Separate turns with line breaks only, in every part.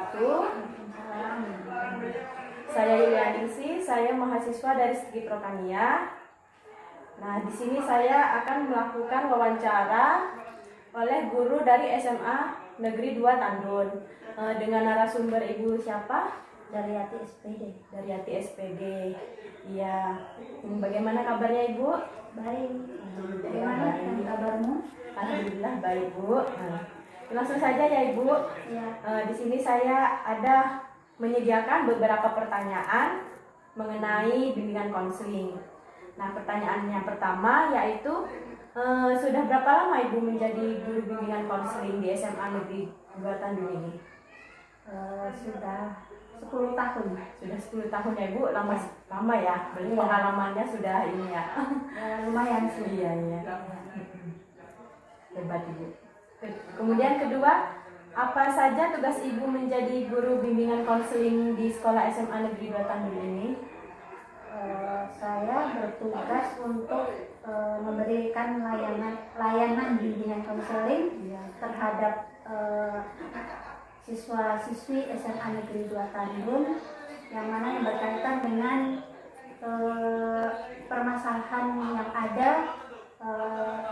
wabarakatuh. Saya Yulianingsih, saya mahasiswa dari Studi Prokania. Nah, di sini saya akan melakukan wawancara oleh guru dari SMA Negeri 2 Tandun dengan narasumber Ibu siapa?
Daryati SPD.
Daryati SPD. Iya. Bagaimana kabarnya Ibu?
Baik. Bagaimana kabarmu?
Alhamdulillah baik Bu. Langsung saja ya Ibu.
Ya.
Di sini saya ada menyediakan beberapa pertanyaan mengenai bimbingan konseling. Nah, pertanyaannya pertama yaitu sudah berapa lama Ibu menjadi guru bimbingan konseling di SMA Negeri 2 Tandun ini?
Sudah 10 tahun.
Sudah 10 tahun ya Ibu, lama ya. Berarti pengalamannya sudah ini ya.
Lumayan sih.
Iya. Hebat Ibu. Kemudian kedua, apa saja tugas Ibu menjadi guru bimbingan konseling di sekolah SMA Negeri 2 Tandun ini?
Saya bertugas untuk memberikan layanan bimbingan konseling terhadap siswa-siswi SMA Negeri 2 Tandun yang mana yang berkaitan dengan permasalahan yang ada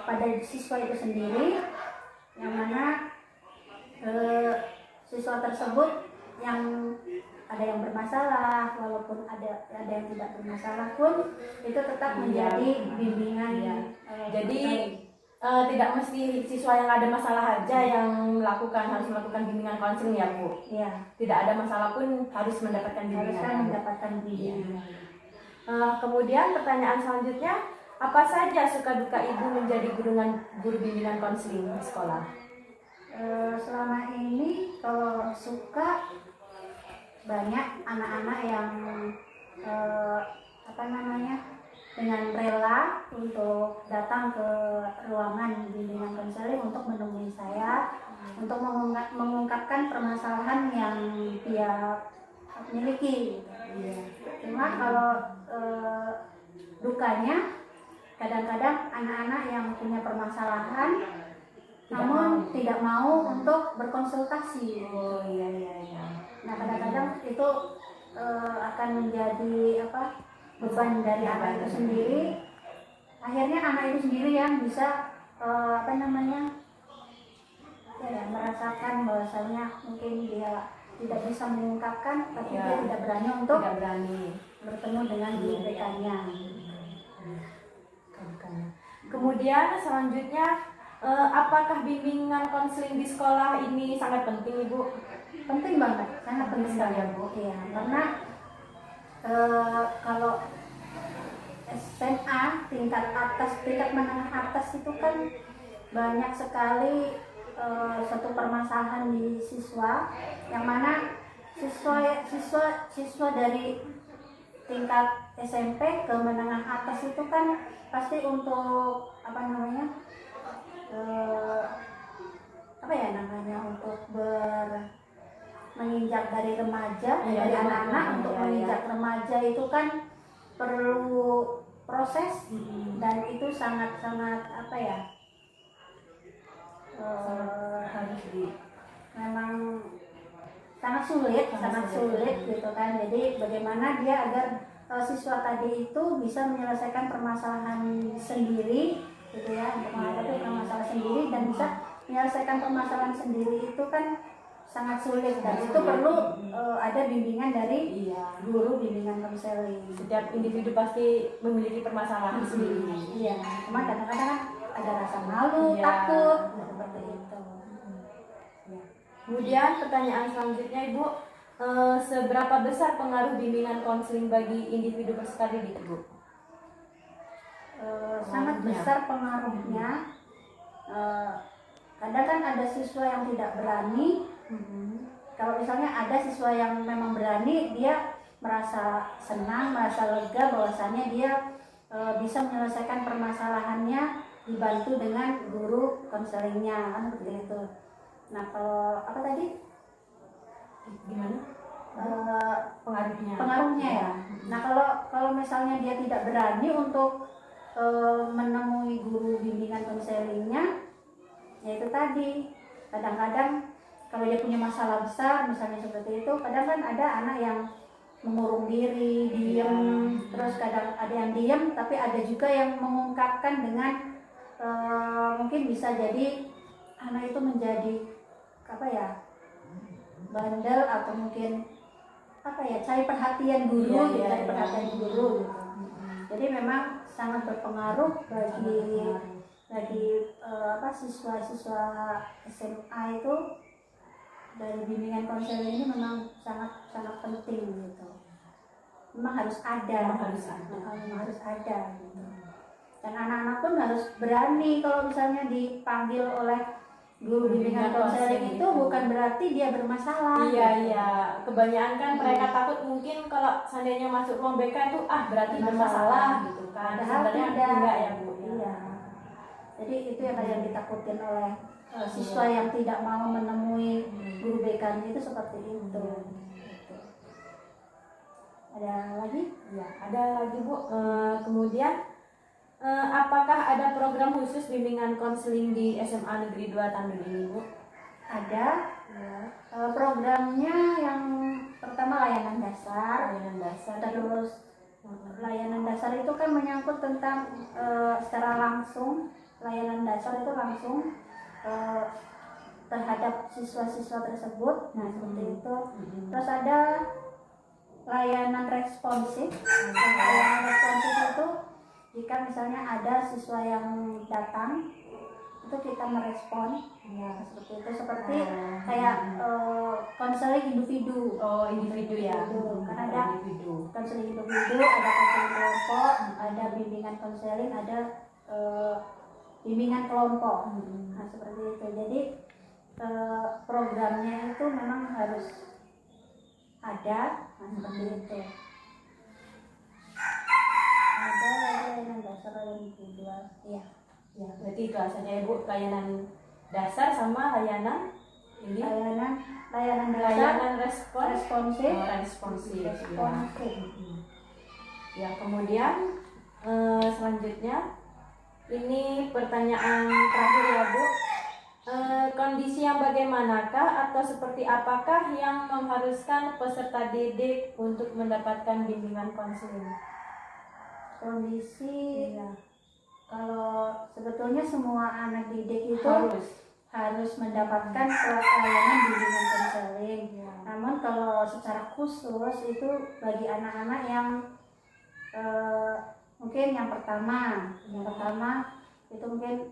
pada siswa itu sendiri, yang mana siswa tersebut yang ada yang bermasalah, walaupun ada yang tidak bermasalah pun itu tetap menjadi bimbingan.
Jadi tidak mesti siswa yang ada masalah aja yang harus melakukan bimbingan konseling ya Bu?
Iya.
Tidak ada masalah pun harus mendapatkan bimbingan.
Haruskan mendapatkan bimbingan.
Kemudian pertanyaan selanjutnya, apa saja suka duka Ibu menjadi guru bimbingan konseling di sekolah?
Selama ini kalau suka, banyak anak-anak yang dengan rela untuk datang ke ruangan bimbingan konseling untuk menemui saya untuk mengungkapkan permasalahan yang dia miliki. Cuma kalau dukanya, kadang-kadang anak-anak yang punya permasalahan namun tidak mau untuk berkonsultasi. Nah, kadang-kadang itu akan menjadi beban dari anak itu sendiri. Akhirnya anak itu sendiri yang bisa merasakan bahwasanya mungkin dia tidak bisa mengungkapkan, tapi dia tidak berani untuk bertemu dengan guru BK-nya.
Kemudian selanjutnya, apakah bimbingan konseling di sekolah ini sangat penting Ibu?
Penting banget, sangat penting sekali ya Bu. Iya, karena kalau SMA tingkat menengah atas itu kan banyak sekali suatu permasalahan di siswa, yang mana siswa dari tingkat SMP ke menengah atas itu kan pasti untuk untuk menginjak dari remaja, dari anak-anak untuk menginjak remaja itu kan perlu proses dan itu memang sangat sulit gitu kan. Jadi bagaimana dia agar siswa tadi itu bisa menyelesaikan permasalahan sendiri gitu ya, untuk menghadapi permasalahan sendiri dan bisa menyelesaikan permasalahan sendiri itu kan sangat sulit, dan itu perlu ada bimbingan dari guru bimbingan konseling.
Setiap individu pasti memiliki permasalahan sendiri.
Iya, cuma kadang-kadang kan ada rasa malu, takut, seperti itu.
Kemudian pertanyaan selanjutnya Ibu, seberapa besar pengaruh bimbingan konseling bagi individu peserta didik Ibu?
Sangat besar pengaruhnya. Kadang kan ada siswa yang tidak berani. Kalau misalnya ada siswa yang memang berani, dia merasa senang, merasa lega bahwasannya dia bisa menyelesaikan permasalahannya dibantu dengan guru konselingnya, kan seperti itu. Nah, kalau apa tadi?
Gimana?
Pengaruhnya ya. Nah, kalau misalnya dia tidak berani untuk menemui guru bimbingan konselingnya, ya itu tadi, kadang-kadang kalau dia punya masalah besar misalnya seperti itu, kadang kan ada anak yang mengurung diri, diem, terus kadang ada yang diem, tapi ada juga yang mengungkapkan dengan mungkin bisa jadi anak itu menjadi apa ya, bandel, atau mungkin apa ya, cari perhatian guru, cari perhatian guru gitu. Jadi memang sangat berpengaruh bagi siswa-siswa SMA itu. Dari bimbingan konseling ini memang sangat penting gitu. Memang harus ada, memang harus ada gitu. Dan anak-anak pun harus berani kalau misalnya dipanggil oleh guru bimbingan konseling itu, bukan berarti dia bermasalah.
Iya. Kebanyakan kan mereka takut mungkin kalau seandainya masuk ruang BK itu berarti bermasalah gitu kan. Sebenarnya enggak ya Bu.
Iya. Jadi itu yang ditakutin oleh siswa yang tidak mau menemui guru BK itu seperti itu. Gitu. Ada lagi?
Ya, ada lagi Bu. Kemudian apakah ada program khusus bimbingan konseling di SMA Negeri 2 Tandu ini Bu?
Ada. Ya. Programnya yang pertama layanan dasar. Terus layanan dasar itu kan menyangkut tentang secara langsung, layanan dasar itu langsung terhadap siswa-siswa tersebut. Nah, seperti itu. Terus ada layanan responsif. Layanan responsif itu jika misalnya ada siswa yang datang, itu kita merespon. Ya, seperti itu. Seperti kayak konseling individu.
Oh, individu ya.
Karena ada konseling individu, ada konseling kelompok, ada bimbingan konseling, ada bimbingan kelompok. Nah, seperti itu. Jadi programnya itu memang harus ada. Nah, seperti itu. Ada layanan dasar, layanan individual. Iya.
Ya, berarti itu asalnya ya Bu, layanan dasar sama layanan ini.
Layanan dasar, responsif.
Ya, kemudian selanjutnya ini pertanyaan terakhir ya Bu. Kondisi yang bagaimanakah atau seperti apakah yang mengharuskan peserta didik untuk mendapatkan bimbingan konseling?
Kondisi kalau sebetulnya semua anak didik itu harus mendapatkan pelayanan bimbingan konseling. Namun kalau secara khusus itu bagi anak-anak yang mungkin yang pertama itu mungkin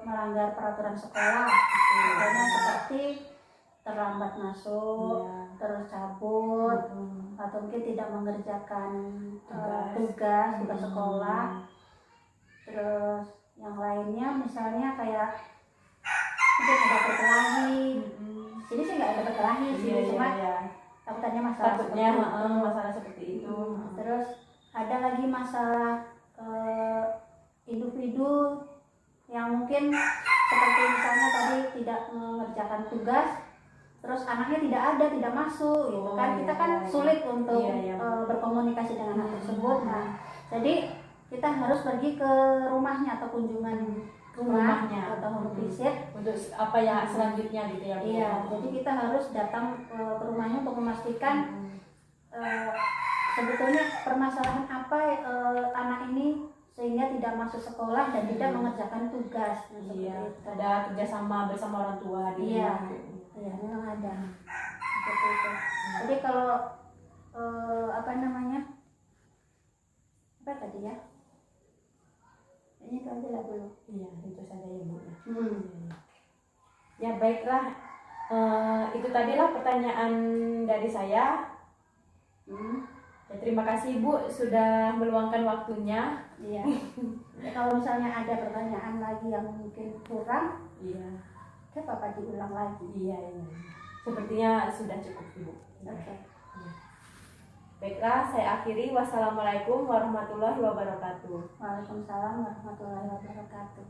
melanggar peraturan sekolah, contohnya seperti terlambat masuk, terus cabut, atau mungkin tidak mengerjakan tugas sekolah. Terus yang lainnya misalnya kayak mungkin ada berkelahi. Jadi sih nggak ada berkelahi sih, cuma takutnya masalah seperti itu. Terus ada lagi masalah individu yang mungkin seperti misalnya tadi tidak mengerjakan tugas, terus anaknya tidak masuk gitu kan. Kita kan sulit untuk berkomunikasi dengan anak tersebut. Nah, jadi kita harus pergi ke rumahnya atau kunjungan rumahnya atau home visit
untuk apa ya selanjutnya gitu ya Bu.
Iya, jadi kita harus datang ke rumahnya untuk memastikan sebetulnya permasalahan apa anak ini sehingga tidak masuk sekolah dan tidak mengerjakan tugas.
Ada kerjasama bersama orang tua di rumah.
Iya, memang ada. Seperti itu. Jadi kalau apa tadi ya? Ini itu aja lah dulu.
Iya, itu saja ya Bu. Ya baiklah, itu tadilah pertanyaan dari saya. Ya, terima kasih Bu sudah meluangkan waktunya.
Iya. Ya, kalau misalnya ada pertanyaan lagi yang mungkin kurang, apa diulang lagi?
Iya. Sepertinya sudah cukup Bu.
Oke.
Baiklah, saya akhiri. Wassalamualaikum warahmatullahi wabarakatuh.
Waalaikumsalam warahmatullahi wabarakatuh.